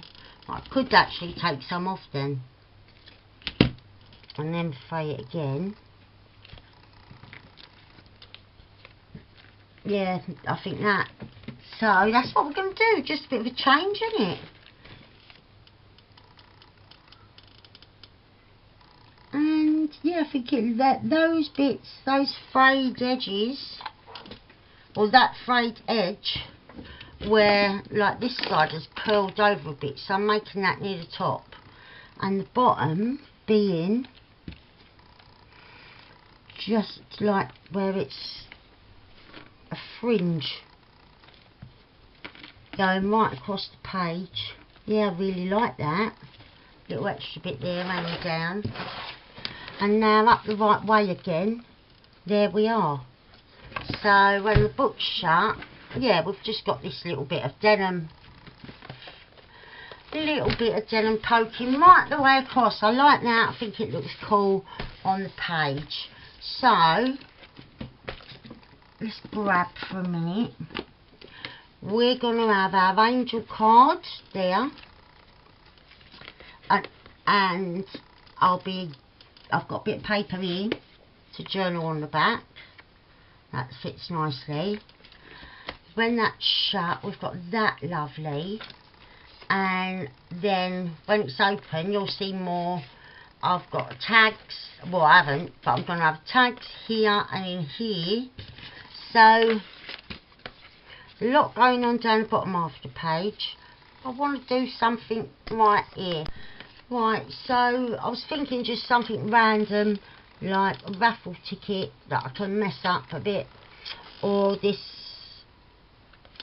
Speaker 1: I could actually take some off then and then fray it again. Yeah, I think that. So that's what we're going to do. Just a bit of a change, isn't it? And yeah, I think that those bits, those frayed edges, or that frayed edge, where like this side has curled over a bit, so I'm making that near the top, and the bottom being just like where it's a fringe going right across the page. Yeah, I really like that. Little extra bit there hanging down. And now up the right way again. There we are. So when the book's shut, yeah, we've just got this little bit of denim. Poking right the way across. I like that. I think it looks cool on the page. So let's grab for a minute. We're going to have our angel card there, and I've got a bit of paper here to journal on the back. That fits nicely. When that's shut, we've got that lovely, and then when it's open, you'll see more. I've got tags. Well, I haven't, but I'm going to have tags here and in here. So a lot going on down the bottom of the page. I want to do something right here. Right, so I was thinking just something random, like a raffle ticket that I can mess up a bit, or this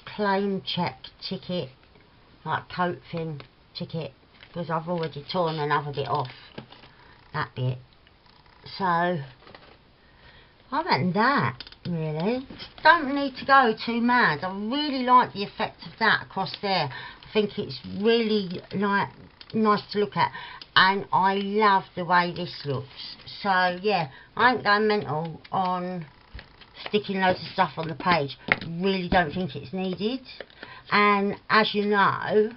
Speaker 1: claim check ticket, like coat thing ticket, because I've already torn another bit off that bit. So I reckon that, really. Don't need to go too mad. I really like the effect of that across there. I think it's really like nice to look at, and I love the way this looks. So yeah, I ain't going mental on sticking loads of stuff on the page. Really don't think it's needed. And as you know,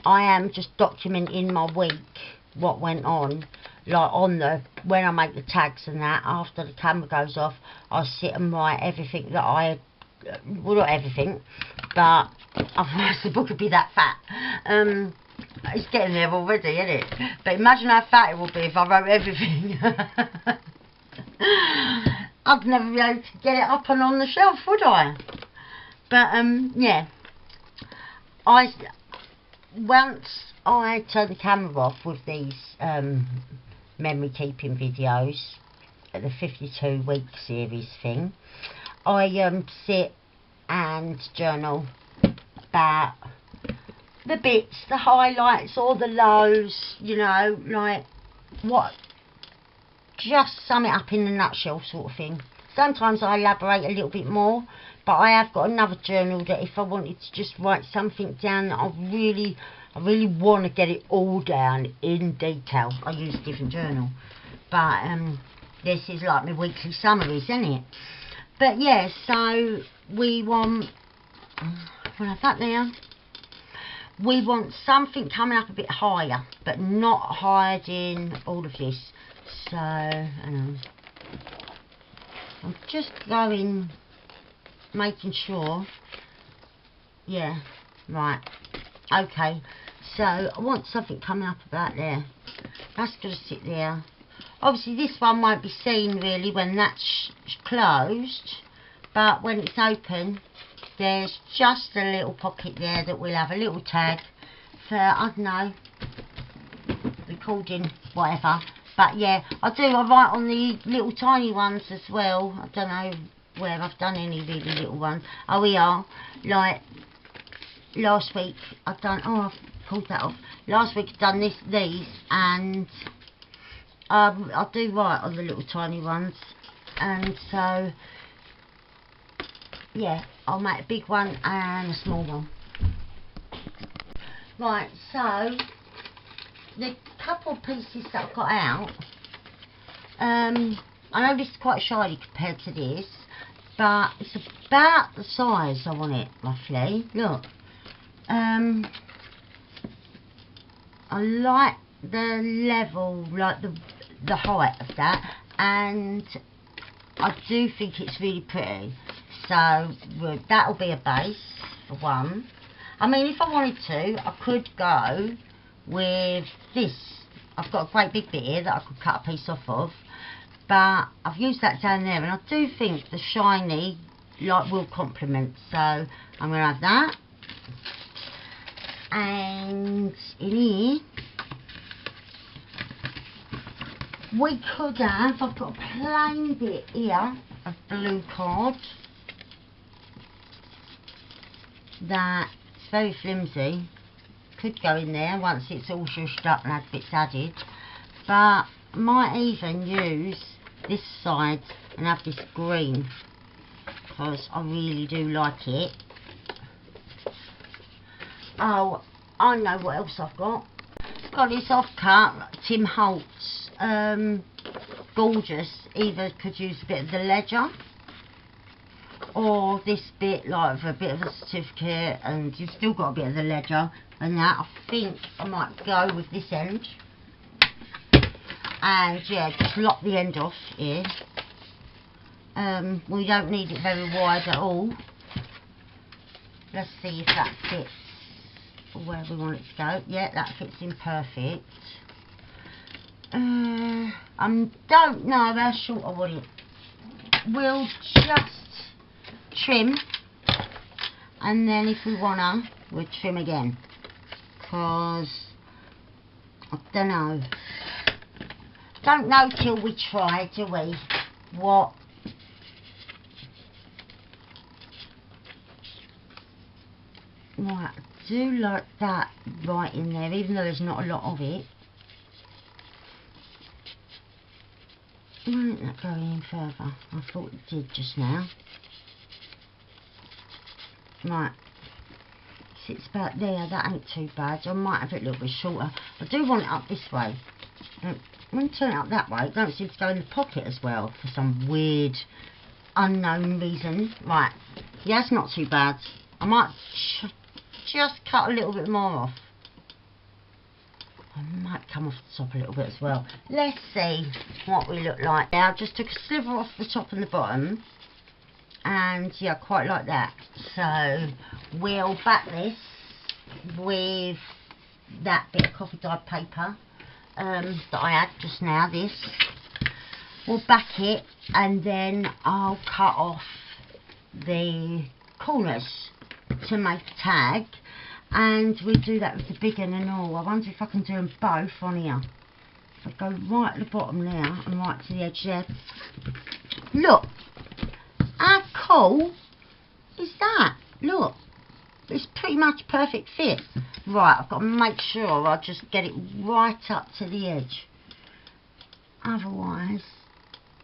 Speaker 1: I am just documenting my week, what went on. Like on the, when I make the tags and that, after the camera goes off, I sit and write everything that I, well, not everything, but otherwise the book would be that fat. It's getting there already, isn't it? But imagine how fat it will be if I wrote everything. I'd never be able to get it up and on the shelf, would I? But yeah, once I turn the camera off with these memory keeping videos, the 52 week series thing, I sit and journal about the bits, the highlights or the lows, you know, like what, just sum it up in a nutshell sort of thing. Sometimes I elaborate a little bit more, but I have got another journal that if I wanted to just write something down that I really want to get it all down in detail, I use a different journal. But this is like my weekly summaries, isn't it? But yeah, so we want, we'll have that there. We want something coming up a bit higher, but not hiding all of this. So I'm just going, making sure. Yeah, right. Okay, so I want something coming up about there. That's going to sit there. obviously this one won't be seen really when that's closed, but when it's open there's just a little pocket there that will have a little tag for, I don't know, recording, whatever. But yeah, I write on the little tiny ones as well. I don't know where I've done any really little ones. Oh, we are, like last week I've done, oh, I've pulled that off. Last week I've done these, and I do write on the little tiny ones, and so yeah, I'll make a big one and a small one. Right, so the couple of pieces that I've got out, I know this is quite shiny compared to this, but it's about the size I want it, roughly. Look, I like the level, like the height of that, and I do think it's really pretty. So that'll be a base for one. I mean, if I wanted to, I could go with this. I've got a great big bit here that I could cut a piece off of, but I've used that down there, and I do think the shiny will complement. So I'm gonna have that, and in here we could have, I've got a plain bit here of blue card that it's very flimsy, could go in there once it's all shushed up and had bits added, but might even use this side and have this green because I really do like it. Oh, I know what else I've got. Got this offcut Tim Holtz, gorgeous. Either could use a bit of the ledger or this bit, like for a bit of a certificate, and you've still got a bit of the ledger and that. I think I might go with this end, and yeah, just lock the end off here. We don't need it very wide at all. Let's see if that fits where we want it to go. Yeah, that fits in perfect. I don't know how short I want it. We'll just trim, and then if we wanna, we'll trim again, because I don't know till we try, do we, what right. I do like that right in there, even though there's not a lot of it. Why isn't that going in further? I thought it did just now. Right, sits about there, that ain't too bad. I might have it a little bit shorter. I do want it up this way. When I turn it up that way, it don't seem to go in the pocket as well for some weird, unknown reason. Right, yeah, it's not too bad. I might just cut a little bit more off. I might come off the top a little bit as well. Let's see what we look like. Now, I just took a sliver off the top and the bottom, and yeah, I quite like that. So we'll back this with that bit of coffee dyed paper that I had just now. This, we'll back it, and then I'll cut off the corners to make a tag, and we do that with the big one and all. I wonder if I can do them both on here. If I go right at the bottom there and right to the edge there. Look, how cool is that? Look, it's pretty much perfect fit. Right, I've got to make sure I just get it right up to the edge. Otherwise,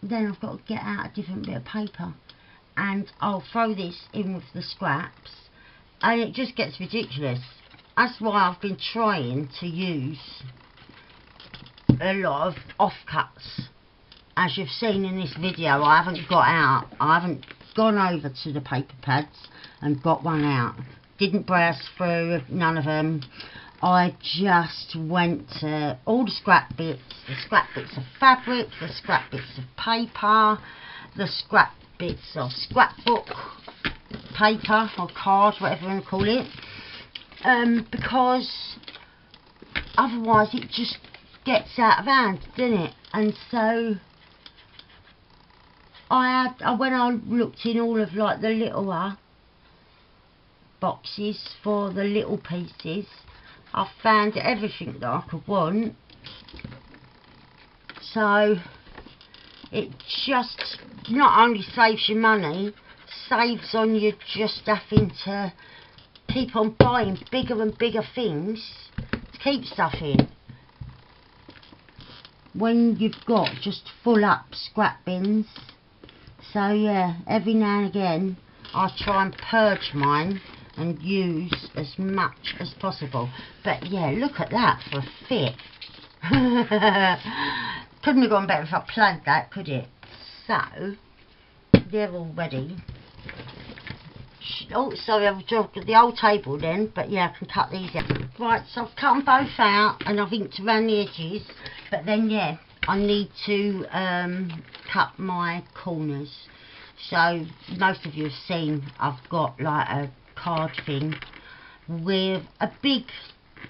Speaker 1: then I've got to get out a different bit of paper, and I'll throw this in with the scraps, and it just gets ridiculous. That's why I've been trying to use a lot of offcuts. As you've seen in this video, I haven't gone over to the paper pads and got one out. Didn't browse through none of them. I just went to all the scrap bits of fabric, the scrap bits of paper, the scrap bits of scrapbook paper or card, whatever you want to call it, because otherwise it just gets out of hand, doesn't it? And so when I looked in all of like the littler boxes for the little pieces, I found everything that I could want. So it just not only saves you money, saves on you just having to keep on buying bigger and bigger things to keep stuff in, when you've got just full up scrap bins. So yeah, every now and again I try and purge mine and use as much as possible. But yeah, look at that for a fit. Couldn't have gone better if I planned that, could it? So they're all ready. Oh, sorry, I've dropped the old table then, but yeah, I can cut these out. Right, so I've cut them both out and I've inked around the edges, but then yeah, I need to cut my corners. So most of you have seen I've got like a card thing with a big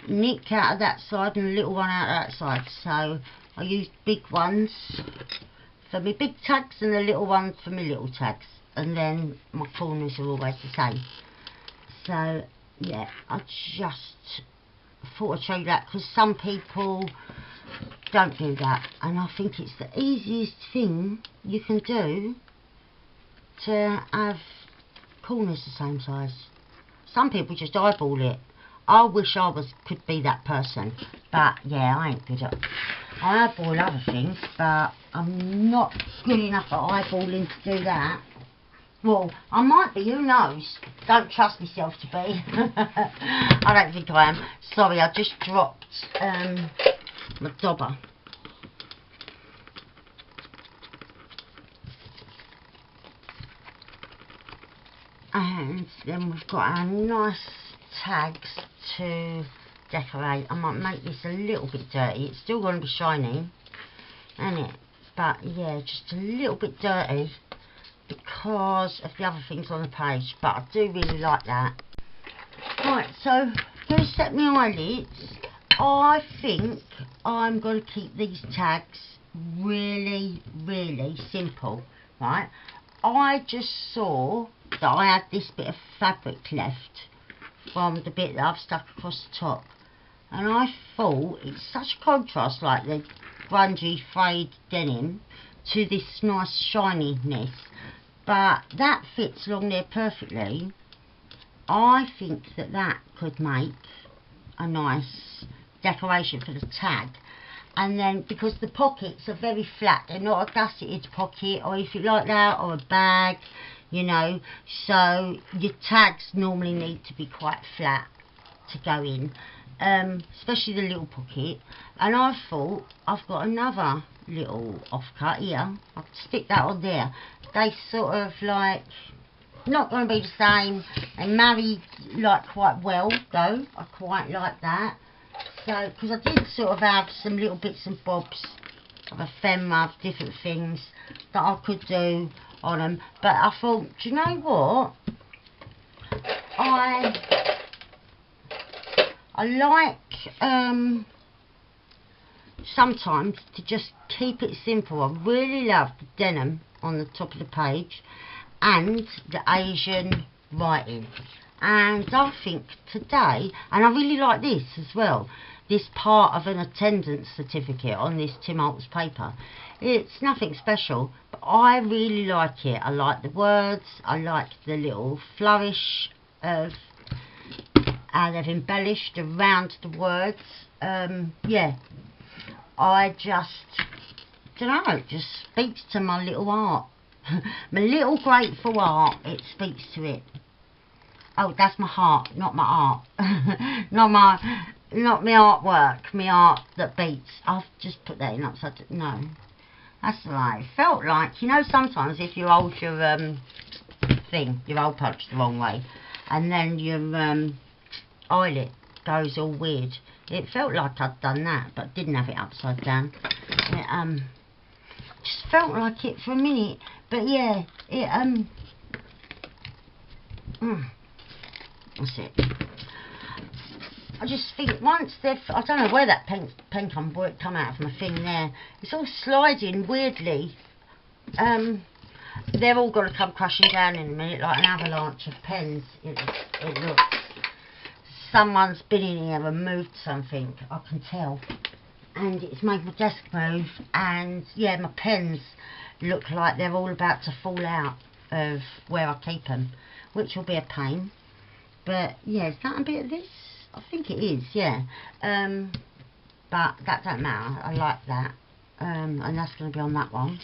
Speaker 1: nick out of that side and a little one out of that side. So I use big ones for my big tags and the little ones for my little tags, and then my corners are always the same. So yeah, I just thought I'd show you that because some people don't do that, and I think it's the easiest thing you can do to have corners the same size. Some people just eyeball it. I wish I could be that person, but yeah, I ain't good at it. I eyeball other things, but I'm not good enough at eyeballing to do that. Well, I might be, who knows? Don't trust myself to be. I don't think I am. Sorry, I just dropped my dobber. And then we've got our nice tags to decorate. I might make this a little bit dirty. It's still going to be shiny, isn't it? But yeah, just a little bit dirty because of the other things on the page, but I do really like that. Right, so I'm going to set my eyelids. I think I'm going to keep these tags really, really simple, right? I just saw that I had this bit of fabric left from the bit that I've stuck across the top, and I thought it's such a contrast, like the grungy frayed denim to this nice shininess, but that fits along there perfectly. I think that that could make a nice decoration for the tag. And then because the pockets are very flat, they're not a gusseted pocket or anything like that, or a bag, you know, so your tags normally need to be quite flat to go in, especially the little pocket. And I thought, I've got another little offcut here, I'll stick that on there. They sort of like, not going to be the same, they marry like quite well though. I quite like that. So, because I did sort of have some little bits and bobs of ephemera, of different things that I could do on them, but I thought, do you know what? I like sometimes to just keep it simple. I really love the denim on the top of the page and the Asian writing. And I think today, and I really like this as well, this part of an attendance certificate on this Tim Holtz paper. It's nothing special, but I really like it. I like the words, I like the little flourish of how they've embellished around the words. Yeah, I just, don't know, it just speaks to my little art. My little grateful art, it speaks to it. Oh, that's my heart, not my art. not my artwork, my art that beats. I've just put that in upside down. No, that's right. It felt like, you know, sometimes if you hold your thing, your hole punch the wrong way, and then your eyelet goes all weird. It felt like I'd done that, but didn't have it upside down. It just felt like it for a minute, but yeah, it that's it. I just think once they've, I don't know where that pen come out of my thing there. It's all sliding weirdly. They're all going to come crashing down in a minute like an avalanche of pens. It looks. Someone's been in here and moved something, I can tell. And it's made my desk move, and yeah, my pens look like they're all about to fall out of where I keep them, which will be a pain. But yeah, is that a bit of this? I think it is, yeah. But that don't matter, I like that. And that's going to be on that one.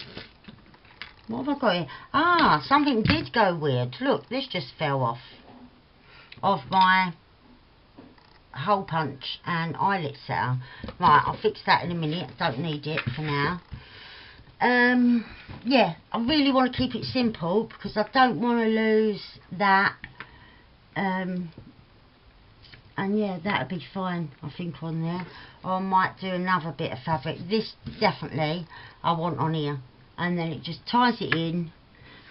Speaker 1: What have I got here? Ah, something did go weird. Look, this just fell off of my hole punch and eyelet setter. Right, I'll fix that in a minute. Don't need it for now. Yeah, I really want to keep it simple because I don't want to lose that. And yeah, that'll be fine, I think, on there. Or I might do another bit of fabric. This definitely I want on here, and then it just ties it in,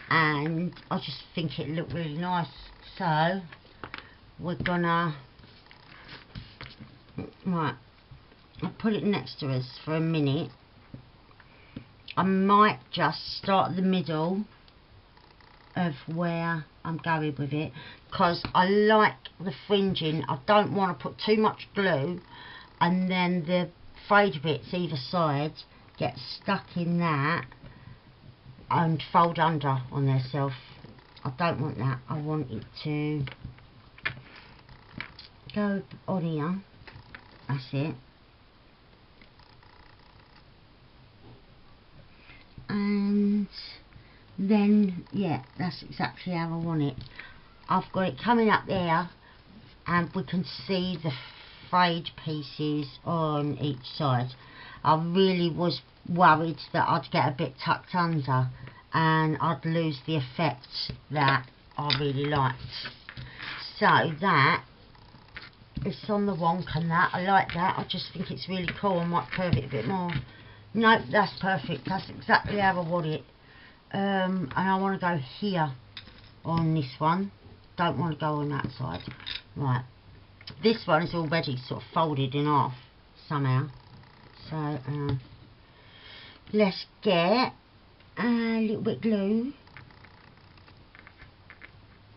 Speaker 1: and I just think it looked really nice. So we're gonna, right, I'll put it next to us for a minute. I might just start at the middle of where I'm going with it, because I like the fringing. I don't want to put too much glue and then the frayed bits either side get stuck in that and fold under on themselves. I don't want that. I want it to go on here. That's it. And then yeah, that's exactly how I want it. I've got it coming up there, and we can see the frayed pieces on each side. I really was worried that I'd get a bit tucked under and I'd lose the effect that I really liked. So that is on the wonk, and that I like that. I just think it's really cool. I might curve it a bit more. No, that's perfect. That's exactly how I want it. And I want to go here on this one. Don't want to go on that side. Right. This one is already sort of folded in half somehow. So let's get a little bit glue.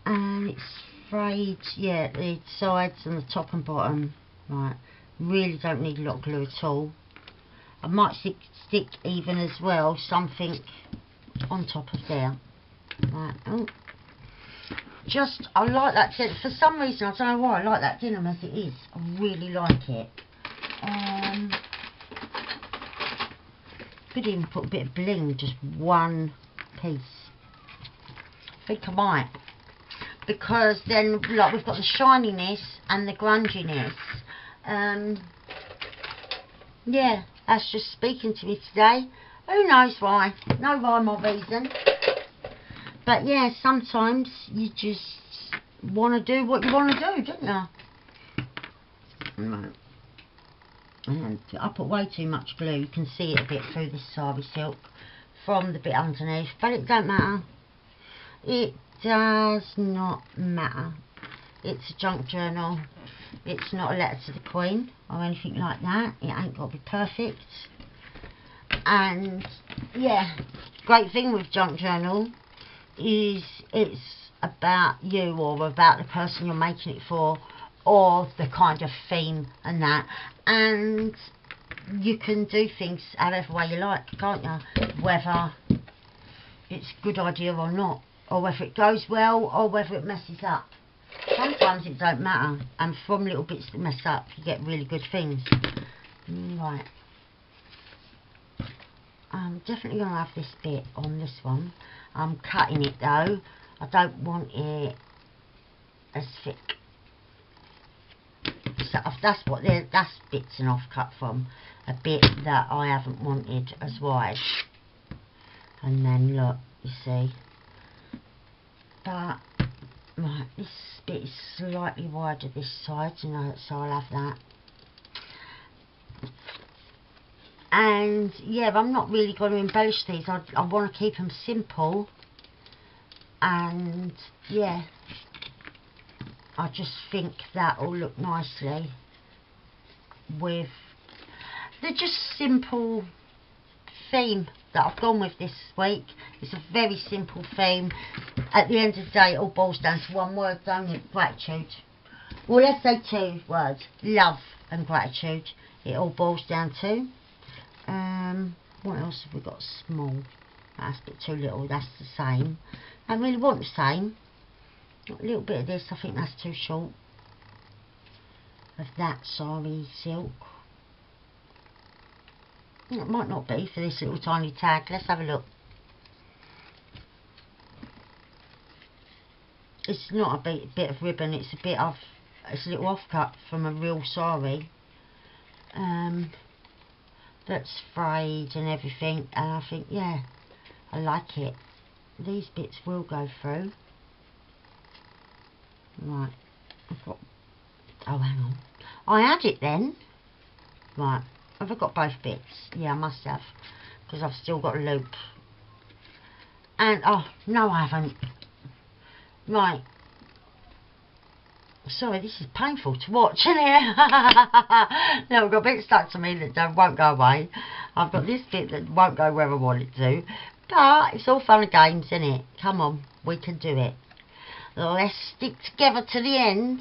Speaker 1: And it's frayed, yeah, the sides and the top and bottom. Right. Really don't need a lot of glue at all. I might stick even as well something on top of there. Right. Oh. Just, I like that. For some reason, I don't know why, I like that denim as it is. I really like it. Could even put a bit of bling, just one piece. I think I might. Because then, like, we've got the shininess and the grunginess. Yeah, that's just speaking to me today. Who knows why? No rhyme or reason. But yeah, sometimes you just want to do what you want to do, don't you? Right. And I put way too much glue. You can see it a bit through this sari silk from the bit underneath. But it don't matter. It does not matter. It's a junk journal. It's not a letter to the Queen or anything like that. It ain't got to be perfect. And yeah, great thing with junk journal is it's about you or about the person you're making it for, or the kind of theme and that, and you can do things however way you like, can't you? Whether it's a good idea or not, or whether it goes well or whether it messes up. Sometimes it don't matter, and from little bits that mess up you get really good things. Right, I'm definitely going to have this bit on this one. I'm cutting it though. I don't want it as thick. So that's bits and offcut from a bit that I haven't wanted as wide. And then look, you see. But right, this bit is slightly wider this side, you know, so I'll have that. And yeah, I'm not really going to embellish these. I want to keep them simple. And yeah, I just think that will look nicely. with the just simple theme that I've gone with this week. It's a very simple theme. At the end of the day, it all boils down to one word, don't it? Gratitude. Well, let's say two words. Love and gratitude. It all boils down to. What else have we got? Small. That's a bit too little. That's the same. I really want the same. A little bit of this. I think that's too short. Of that sari silk. It might not be for this little tiny tag. Let's have a look. It's not a bit of ribbon. It's a little offcut from a real sari. That's frayed and everything, and I think, yeah, I like it. These bits will go through. Right, I've got, oh hang on, I had it then. Right, have I got both bits? Yeah, I must have, because I've still got a loop. And, oh, no I haven't. Right. Sorry, this is painful to watch, isn't it? No, I've got a bit stuck to me that won't go away. I've got this bit that won't go where I want it to. But it's all fun and games, isn't it? Come on, we can do it. Let's stick together to the end.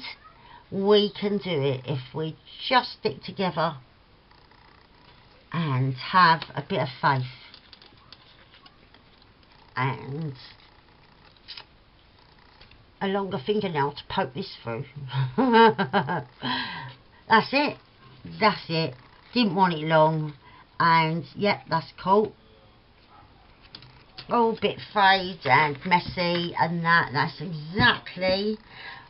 Speaker 1: We can do it if we just stick together and have a bit of faith. And a longer fingernail to poke this through. That's it. That's it. Didn't want it long. And yep, that's cool. All a bit frayed and messy and that. That's exactly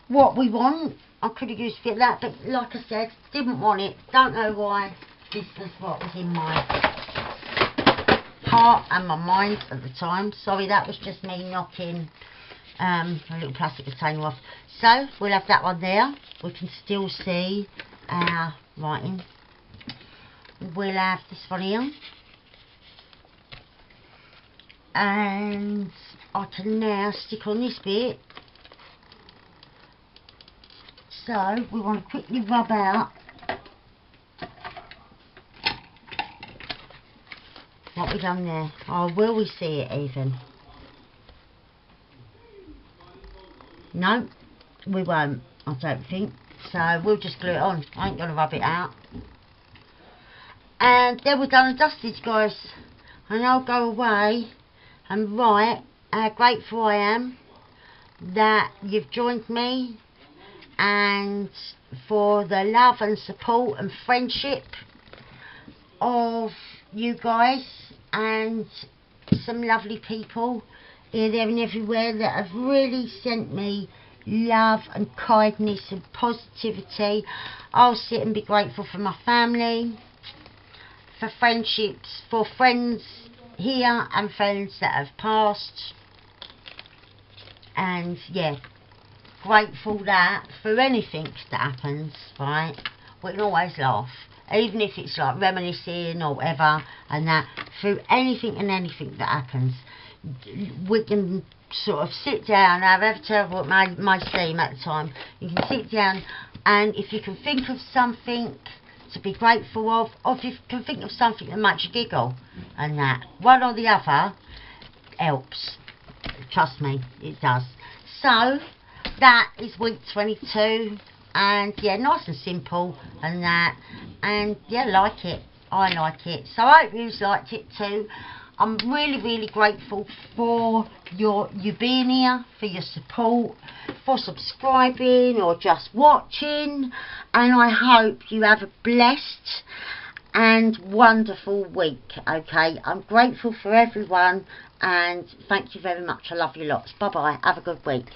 Speaker 1: what we want. I could have used a bit of that, but like I said, didn't want it. Don't know why. This was what was in my heart and my mind at the time. Sorry, that was just me knocking a little plastic container off. So we'll have that one there. We can still see our writing. We'll have this one here, and I can now stick on this bit. So we want to quickly rub out what we've done there. Oh, will we see it even? No, we won't, I don't think. So we'll just glue it on. I ain't going to rub it out. And then we're done and dusted, guys. And I'll go away and write how grateful I am that you've joined me, and for the love and support and friendship of you guys, and some lovely people here, there and everywhere that have really sent me love and kindness and positivity. I'll sit and be grateful for my family, for friendships, for friends here and friends that have passed. And yeah, grateful that for anything that happens, right, we can always laugh, even if it's like reminiscing or whatever, and that through anything and anything that happens, we can sort of sit down, however terrible it may seem at the time, you can sit down, and if you can think of something to be grateful of, or if you can think of something that makes you giggle, and that, one or the other helps. Trust me, it does. So that is week 22, and yeah, nice and simple and that, and yeah, like it. I like it. So I hope you liked it too. I'm really grateful for you being here, for your support, for subscribing or just watching, and I hope you have a blessed and wonderful week. Okay, I'm grateful for everyone, and thank you very much. I love you lots. Bye bye. Have a good week.